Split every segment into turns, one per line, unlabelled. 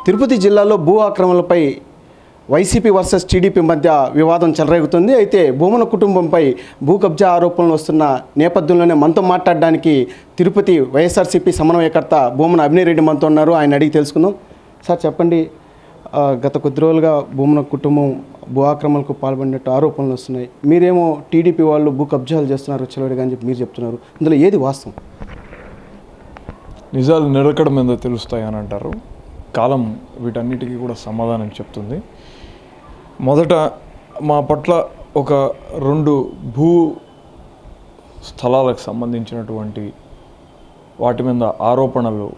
తిరుపతి జిల్లాలో భూ ఆక్రమణలపై YCP versus TDP మధ్య వివాదం చెలరేగుతుంది. అయితే భూమన కుటుంబంపై భూ కబ్జా ఆరోపణలు వస్తున్న నేపథ్యంలోనే మనతో మాట్లాడడానికి తిరుపతి వైఎస్ఆర్సీపీ సమన్వయకర్త భూమన అభినయరెడ్డి మనతో ఉన్నారు. ఆయన అడిగి తెలుసుకుందాం. సార్ చెప్పండి, గత కొద్ది రోజులుగా భూమన కుటుంబం భూ ఆక్రమణలకు పాల్పడినట్టు ఆరోపణలు వస్తున్నాయి. మీరేమో టీడీపీ వాళ్ళు భూ కబ్జాలు చేస్తున్నారు చెలవిడిగా అని చెప్పి మీరు చెప్తున్నారు. ఇందులో ఏది వాస్తవం?
నిజాలు నిలకడ మీద తెలుస్తాయని అంటారు. కాలం వీటన్నిటికీ కూడా సమాధానం చెప్తుంది. మొదట మా పట్ల ఒక 2 భూ స్థలాలకు సంబంధించినటువంటి వాటి మీద ఆరోపణలు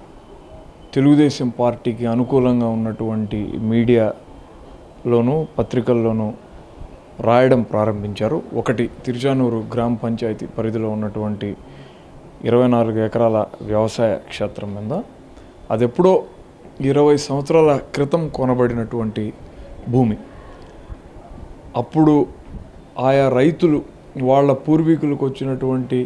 తెలుగుదేశం పార్టీకి అనుకూలంగా ఉన్నటువంటి మీడియాలోనూ పత్రికల్లోనూ రాయడం ప్రారంభించారు. ఒకటి, తిరుచానూరు గ్రామ పంచాయతీ పరిధిలో ఉన్నటువంటి 24 ఎకరాల వ్యవసాయ క్షేత్రం మీద, అది ఎప్పుడో 20 సంవత్సరాల క్రితం కొనబడినటువంటి భూమి. అప్పుడు ఆయా రైతులు వాళ్ళ పూర్వీకులకు వచ్చినటువంటి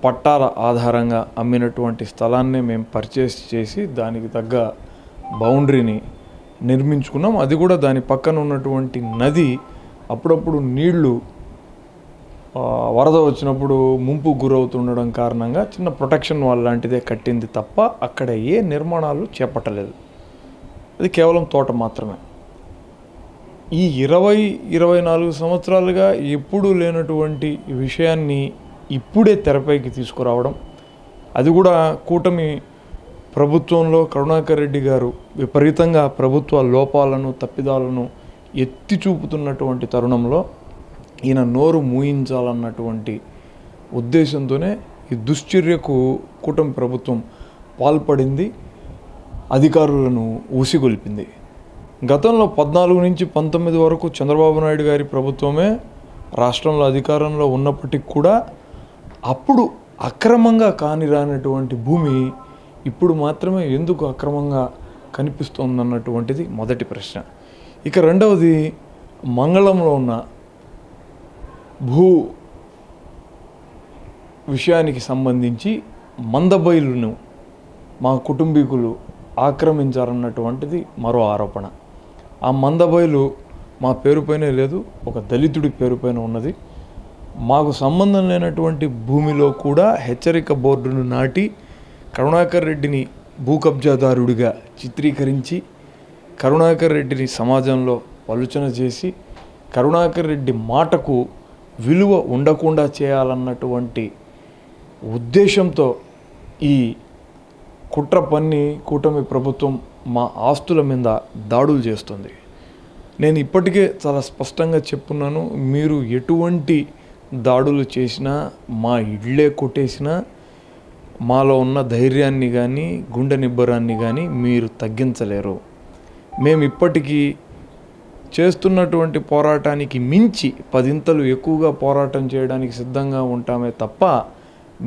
పట్టాల ఆధారంగా అమ్మినటువంటి స్థలాన్నే మేము పర్చేస్ చేసి దానికి తగ్గ బౌండరీని నిర్మించుకున్నాం. అది కూడా దాని పక్కన ఉన్నటువంటి నది అప్పుడప్పుడు నీళ్లు వరద వచ్చినప్పుడు ముంపు గురవుతుండడం కారణంగా చిన్న ప్రొటెక్షన్ వాల్ లాంటిదే కట్టింది తప్ప అక్కడ ఏ నిర్మాణాలు చేపట్టలేదు. అది కేవలం తోట మాత్రమే. ఈ 20-24 సంవత్సరాలుగా ఎప్పుడూ లేనటువంటి విషయాన్ని ఇప్పుడే తెరపైకి తీసుకురావడం, అది కూడా కూటమి ప్రభుత్వంలో కరుణాకర్ రెడ్డి గారు విపరీతంగా ప్రభుత్వ లోపాలను తప్పిదాలను ఎత్తి చూపుతున్నటువంటి తరుణంలో ఈయన నోరు మూయించాలన్నటువంటి ఉద్దేశంతోనే ఈ దుశ్చర్యకు కూటమి ప్రభుత్వం పాల్పడింది, అధికారులను ఊసిగొల్పింది. గతంలో 14 నుంచి 19 వరకు చంద్రబాబు నాయుడు గారి ప్రభుత్వమే రాష్ట్రంలో అధికారంలో ఉన్నప్పటికీ కూడా అప్పుడు అక్రమంగా కానిరానటువంటి భూమి ఇప్పుడు మాత్రమే ఎందుకు అక్రమంగా కనిపిస్తోందన్నటువంటిది మొదటి ప్రశ్న. ఇక రెండవది, మంగళంలో ఉన్న భూ విషయానికి సంబంధించి మందబైలును మా కుటుంబీకులు ఆక్రమించారన్నటువంటిది మరో ఆరోపణ. ఆ మందబైలు మా పేరుపైనే లేదు, ఒక దళితుడి పేరుపైన ఉన్నది. మాకు సంబంధం లేనటువంటి భూమిలో కూడా హెచ్చరిక బోర్డును నాటి కరుణాకర్ రెడ్డిని భూ కబ్జాదారుడిగా చిత్రీకరించి కరుణాకర్ రెడ్డిని సమాజంలో పలుచన చేసి కరుణాకర్ రెడ్డి మాటకు విలువ ఉండకుండా చేయాలన్నటువంటి ఉద్దేశంతో ఈ కుట్ర పన్ని కూటమి ప్రభుత్వం మా ఆస్తుల మీద దాడులు చేస్తుంది. నేను ఇప్పటికే చాలా స్పష్టంగా చెప్పున్నాను, మీరు ఎటువంటి దాడులు చేసినా, మా ఇళ్ళే కొట్టేసినా మాలో ఉన్న ధైర్యాన్ని కానీ గుండె నిబ్బరాన్ని కానీ మీరు తగ్గించలేరు. మేము ఇప్పటికీ చేస్తున్నటువంటి పోరాటానికి మించి 10 ఎక్కువగా పోరాటం చేయడానికి సిద్ధంగా ఉంటామే తప్ప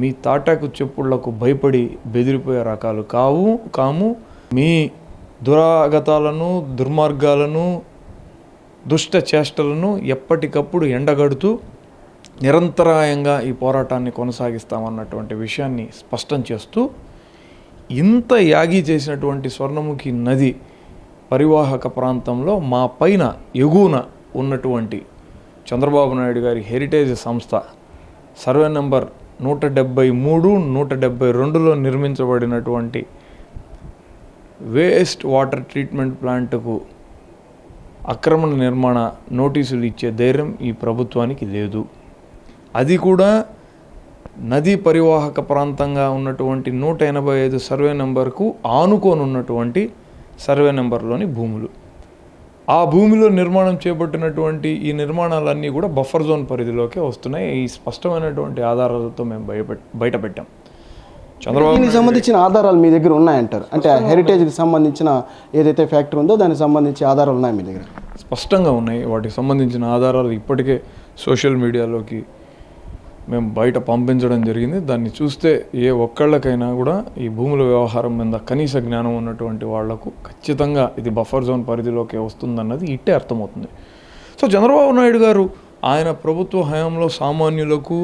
మీ తాటాకు చెప్పుళ్లకు భయపడి బెదిరిపోయే రకాలు కాము. మీ దురాగతాలను, దుర్మార్గాలను, దుష్ట చేష్టలను ఎప్పటికప్పుడు ఎండగడుతూ నిరంతరాయంగా ఈ పోరాటాన్ని కొనసాగిస్తామన్నటువంటి విషయాన్ని స్పష్టం చేస్తూ, ఇంత యాగి చేసినటువంటి స్వర్ణముఖి నది పరివాహక ప్రాంతంలో మా పైన ఎగువన ఉన్నటువంటి చంద్రబాబు నాయుడు గారి హెరిటేజ్ సంస్థ సర్వే నెంబర్ 173, 172లో నిర్మించబడినటువంటి వేస్ట్ వాటర్ ట్రీట్మెంట్ ప్లాంట్కు అక్రమణ నిర్మాణ నోటీసులు ఇచ్చే ధైర్యం ఈ ప్రభుత్వానికి లేదు. అది కూడా నదీ పరివాహక ప్రాంతంగా ఉన్నటువంటి 185 సర్వే నెంబర్కు ఆనుకొని ఉన్నటువంటి సర్వే నెంబర్లోని భూములు. ఆ భూమిలో నిర్మాణం చేపట్టినటువంటి ఈ నిర్మాణాలన్నీ కూడా బఫర్ జోన్ పరిధిలోకే వస్తున్నాయి. ఈ స్పష్టమైనటువంటి ఆధారాలతో మేము బయట పెట్టాం.
దీనికి సంబంధించిన ఆధారాలు మీ దగ్గర ఉన్నాయంటారు? అంటే హెరిటేజ్కి సంబంధించిన ఏదైతే ఫ్యాక్టరీ ఉందో దానికి సంబంధించి ఆధారాలు ఉన్నాయి మీ దగ్గర?
స్పష్టంగా ఉన్నాయి. వాటికి సంబంధించిన ఆధారాలు ఇప్పటికే సోషల్ మీడియాలోకి మేము బయట పంపించడం జరిగింది. దాన్ని చూస్తే ఏ ఒక్కళ్ళకైనా కూడా ఈ భూముల వ్యవహారం మీద కనీస జ్ఞానం ఉన్నటువంటి వాళ్లకు ఖచ్చితంగా ఇది బఫర్ జోన్ పరిధిలోకి వస్తుందన్నది ఇట్టే అర్థమవుతుంది. సో చంద్రబాబు నాయుడు గారు ఆయన ప్రభుత్వ హయాంలో సామాన్యులకు,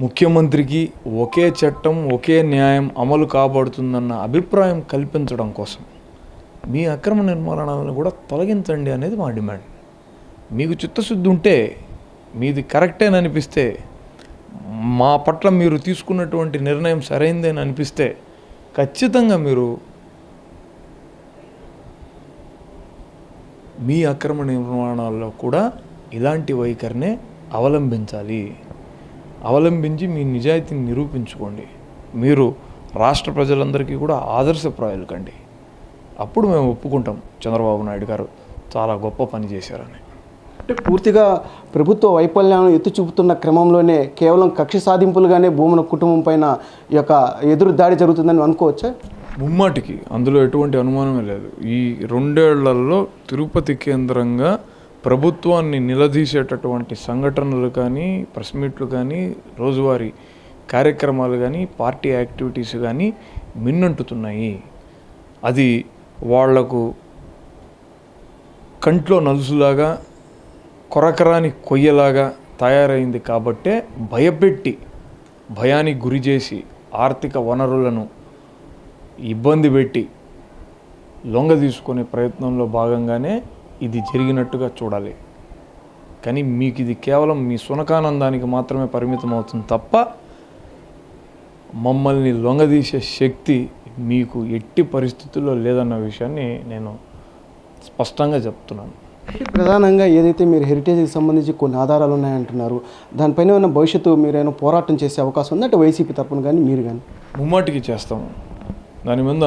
ముఖ్యమంత్రికి ఒకే చట్టం, ఒకే న్యాయం అమలు కాబడుతుందన్న అభిప్రాయం కల్పించడం కోసం మీ అక్రమ నిర్మాణాలను కూడా తొలగించండి అనేది మా డిమాండ్. మీకు చిత్తశుద్ధి ఉంటే, మీది కరెక్టేనని అనిపిస్తే, మా పట్ల మీరు తీసుకున్నటువంటి నిర్ణయం సరైందని అనిపిస్తే ఖచ్చితంగా మీరు మీ అక్రమ నిర్మాణాల్లో కూడా ఇలాంటి వైఖరినే అవలంబించి మీ నిజాయితీని నిరూపించుకోండి. మీరు రాష్ట్ర ప్రజలందరికీ కూడా ఆదర్శప్రాయాలు కండి. అప్పుడు మేము ఒప్పుకుంటాం చంద్రబాబు నాయుడు గారు చాలా గొప్ప పని చేశారని.
అంటే పూర్తిగా ప్రభుత్వ వైఫల్యాలను ఎత్తి చూపుతున్న క్రమంలోనే కేవలం కక్ష సాధింపులుగానే భూమన కుటుంబం పైన ఈ యొక్క ఎదురు దాడి జరుగుతుందని అనుకోవచ్చా?
ముమ్మాటికి అందులో ఎటువంటి అనుమానమే లేదు. ఈ 2 ఏళ్లలో తిరుపతి కేంద్రంగా ప్రభుత్వాన్ని నిలదీసేటటువంటి సంఘటనలు కానీ, ప్రెస్ మీట్లు కానీ, రోజువారీ కార్యక్రమాలు కానీ, పార్టీ యాక్టివిటీస్ కానీ మిన్నంటుతున్నాయి. అది వాళ్లకు కంట్లో నలుసులాగా, కొరకరాని కొయ్యలాగా తయారైంది. కాబట్టే భయానికి గురి చేసి, ఆర్థిక వనరులను ఇబ్బంది పెట్టి లొంగ తీసుకునే ప్రయత్నంలో భాగంగానే ఇది జరిగినట్టుగా చూడాలి. కానీ మీకు ఇది కేవలం మీ సునకానందానికి మాత్రమే పరిమితం అవుతుంది తప్ప మమ్మల్ని లొంగదీసే శక్తి మీకు ఎట్టి పరిస్థితుల్లో లేదన్న విషయాన్ని నేను స్పష్టంగా చెప్తున్నాను.
ప్రధానంగా ఏదైతే మీరు హెరిటేజ్కి సంబంధించి కొన్ని ఆధారాలు ఉన్నాయంటున్నారు, దానిపైన ఏమైనా భవిష్యత్తు మీరైనా పోరాటం చేసే అవకాశం ఉంది అంటే వైసీపీ తరఫున కానీ మీరు కానీ?
ముమ్మాటికి చేస్తాము. దాని మీద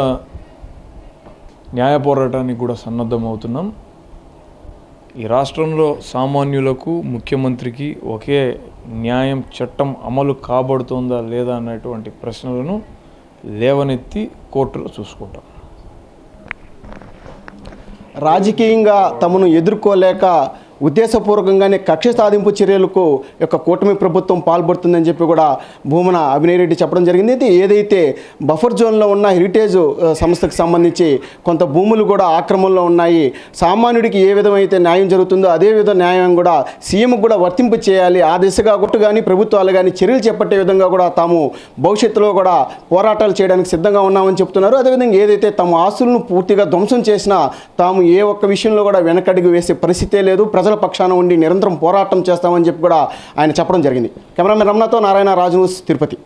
న్యాయ పోరాటానికి కూడా సన్నద్ధమవుతున్నాం. ఈ రాష్ట్రంలో సామాన్యులకు, ముఖ్యమంత్రికి ఒకే న్యాయం, చట్టం అమలు కాబడుతుందా లేదా అన్నటువంటి ప్రశ్నలను లేవనెత్తి కోర్టులో చూసుకుంటాం.
రాజకీయంగా తమను ఎదుర్కోలేక ఉద్దేశపూర్వకంగానే కక్ష సాధింపు చర్యలకు యొక్క కూటమి ప్రభుత్వం పాల్పడుతుందని చెప్పి కూడా భూమన అభినయ్ రెడ్డి చెప్పడం జరిగింది. అయితే ఏదైతే బఫర్ జోన్లో ఉన్న హెరిటేజ్ సంస్థకు సంబంధించి కొంత భూములు కూడా ఆక్రమణలో ఉన్నాయి, సామాన్యుడికి ఏ విధమైతే న్యాయం జరుగుతుందో అదే విధ న్యాయం కూడా సీఎంకు కూడా వర్తింపు చేయాలి, ఆ దిశగా కొట్టు కానీ ప్రభుత్వాలు కానీ చర్యలు చేపట్టే విధంగా కూడా తాము భవిష్యత్తులో కూడా పోరాటాలు చేయడానికి సిద్ధంగా ఉన్నామని చెప్తున్నారు. అదేవిధంగా ఏదైతే తమ ఆస్తులను పూర్తిగా ధ్వంసం చేసినా తాము ఏ ఒక్క విషయంలో కూడా వెనకడుగు వేసే పరిస్థితే లేదు, ప్రజల పక్షాన ఉండి నిరంతరం పోరాటం చేస్తామని చెప్పి కూడా ఆయన చెప్పడం జరిగింది. కెమెరామెన్ రమణతో నారాయణ, రాజు న్యూస్, తిరుపతి.